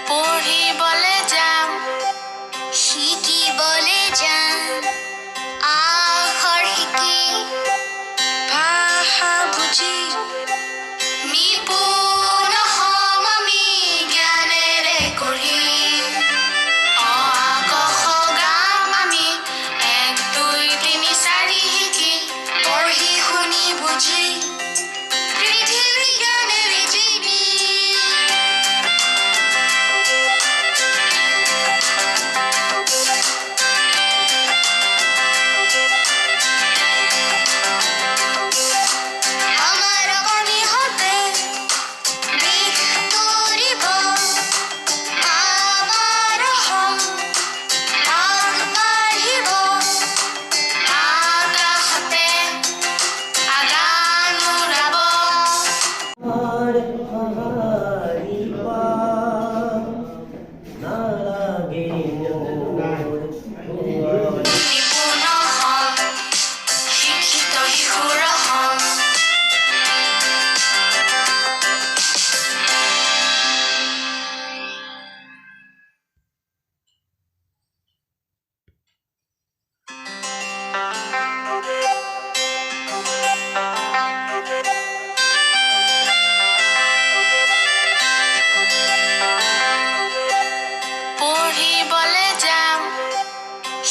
পঢ়িবলে যাম শিকিবলে যাম আখৰ শিকি ভাষা বুজি নিপুণ হ'ম আমি জ্ঞানেৰে কৰিম অ আ ক খ গাম আমি 1 2 3 4 শিকি পঢ়ি শুনি বুজি পৃথিৱী জ্ঞানেৰে জীৱি আমাৰ কৰ্মীহঁতে দিশ তৰিব আমাৰ অসম আগবাঢ়িব আকাশতে আগান উৰাব আৰ হাৰিবা নালাগে মোৰ নিপুণ হ'ম শিক্ষিত শিশুৰ হ'ম পঢ়িবলে যাম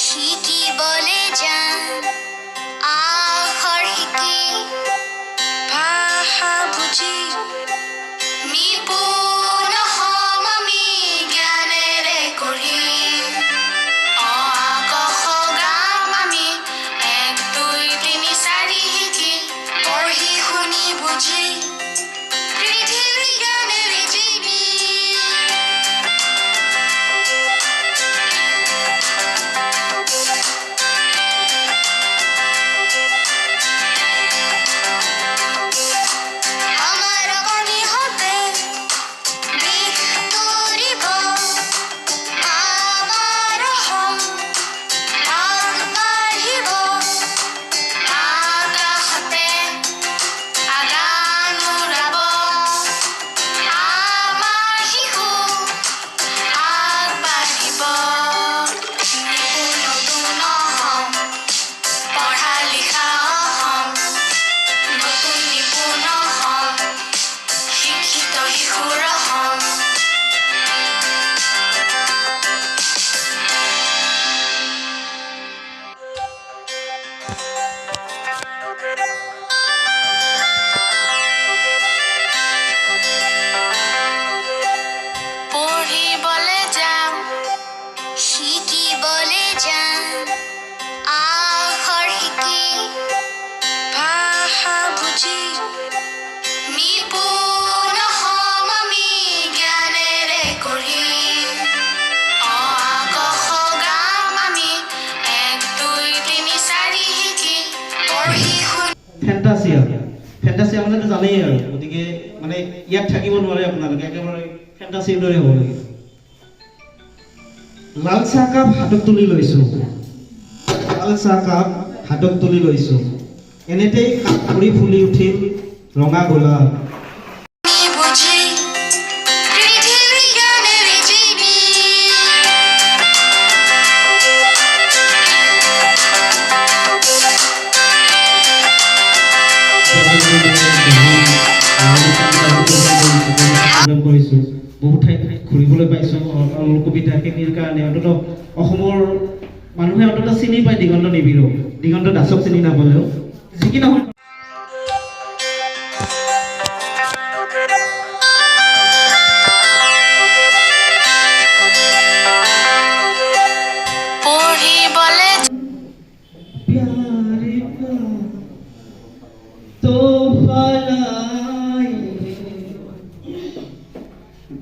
শিকিবলে যাম আখৰ শিকি ভাষা বুজি নিপুণ হ'ম আমি জ্ঞানেৰে কৰিম অ আ ক খ গাম আমি 1 2 3 4 শিকি পঢ়ি শুনি বুজি পৃথিৱী জ্ঞানেৰে জীৱি আমাৰ কৰ্মীহঁতে দিশ তৰিব আমাৰ অসম আগবাঢ়িব আকাশতে আগান উৰাব আমাৰ শিশু আগবাঢ়িব নিপুণ নতুন হ'ম পঢ়া লিখা হ'ম নতুন নিপুণ হ'ম শিক্ষিত শিশুৰ হ'ম পঢ়িবলে যাম শিকিবলে যাম আখৰ শিকি ভাষা বুজি নিপুণ হ'ম আমি জ্ঞানেৰে কৰিম অ আ ক খ গাম আমি 1 2 3 4 শিকি পঢ়ি শুনি ফেণ্টাচিয়া মানে জানেই আৰু গতিকে মানে ইয়াত থাকিব নোৱাৰে আপোনালোকে একেবাৰে ফেণ্টাচিৰ দৰে হ'ব লাগে লাল চাহকাপ হাতত তুলি লৈছোঁ লাল চাহকাপ হাতত তুলি লৈছোঁ এনেতেই কাপ কৰি ফুলি উঠিল ৰঙা গোলাপ বুজি পৃথিৱী জ্ঞানেৰে জীৱি কৰিছোঁ বহু ঠাইত ঘূৰিবলৈ পাইছোঁ কবিতাখিনিৰ কাৰণে অন্ততঃ অসমৰ মানুহে অন্ততঃ চিনি পায় দিগন্ত নিবিড়ক দিগন্ত দাসক চিনি নাপালেও যি কি নহওক পঢ়িবলে प्यारे तो फलाई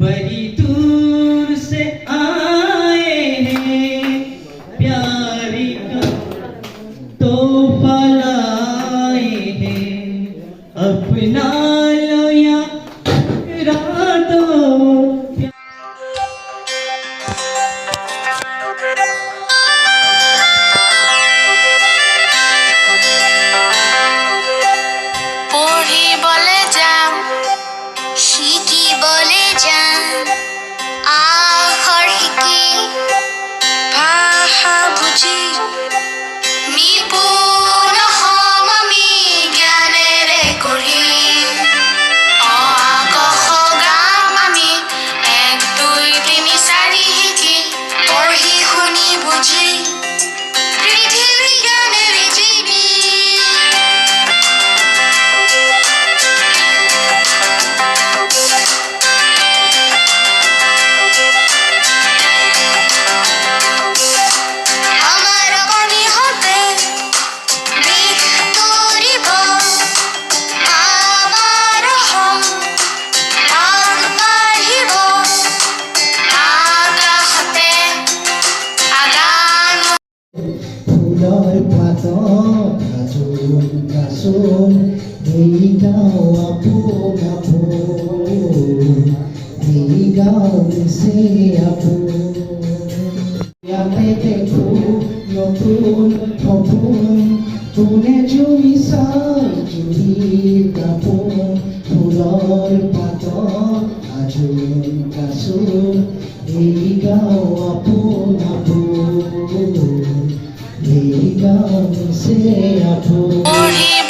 बड़ी दूर से आए हैं प्यारी का तो फलाई ফুলৰ পাতত আজোন কাচোন এই গাঁও আপোন আপোন এই গাঁও নিচে আপোন ইয়াতে দেখো নতুন সপোন কোনে জুমি চাই জুৰিৰ কাপোন ফুলৰ পাতত আজোন কাচোন এই গাঁও আপোন আপোন এই গাঁও নিচে আপোন পঢ়িব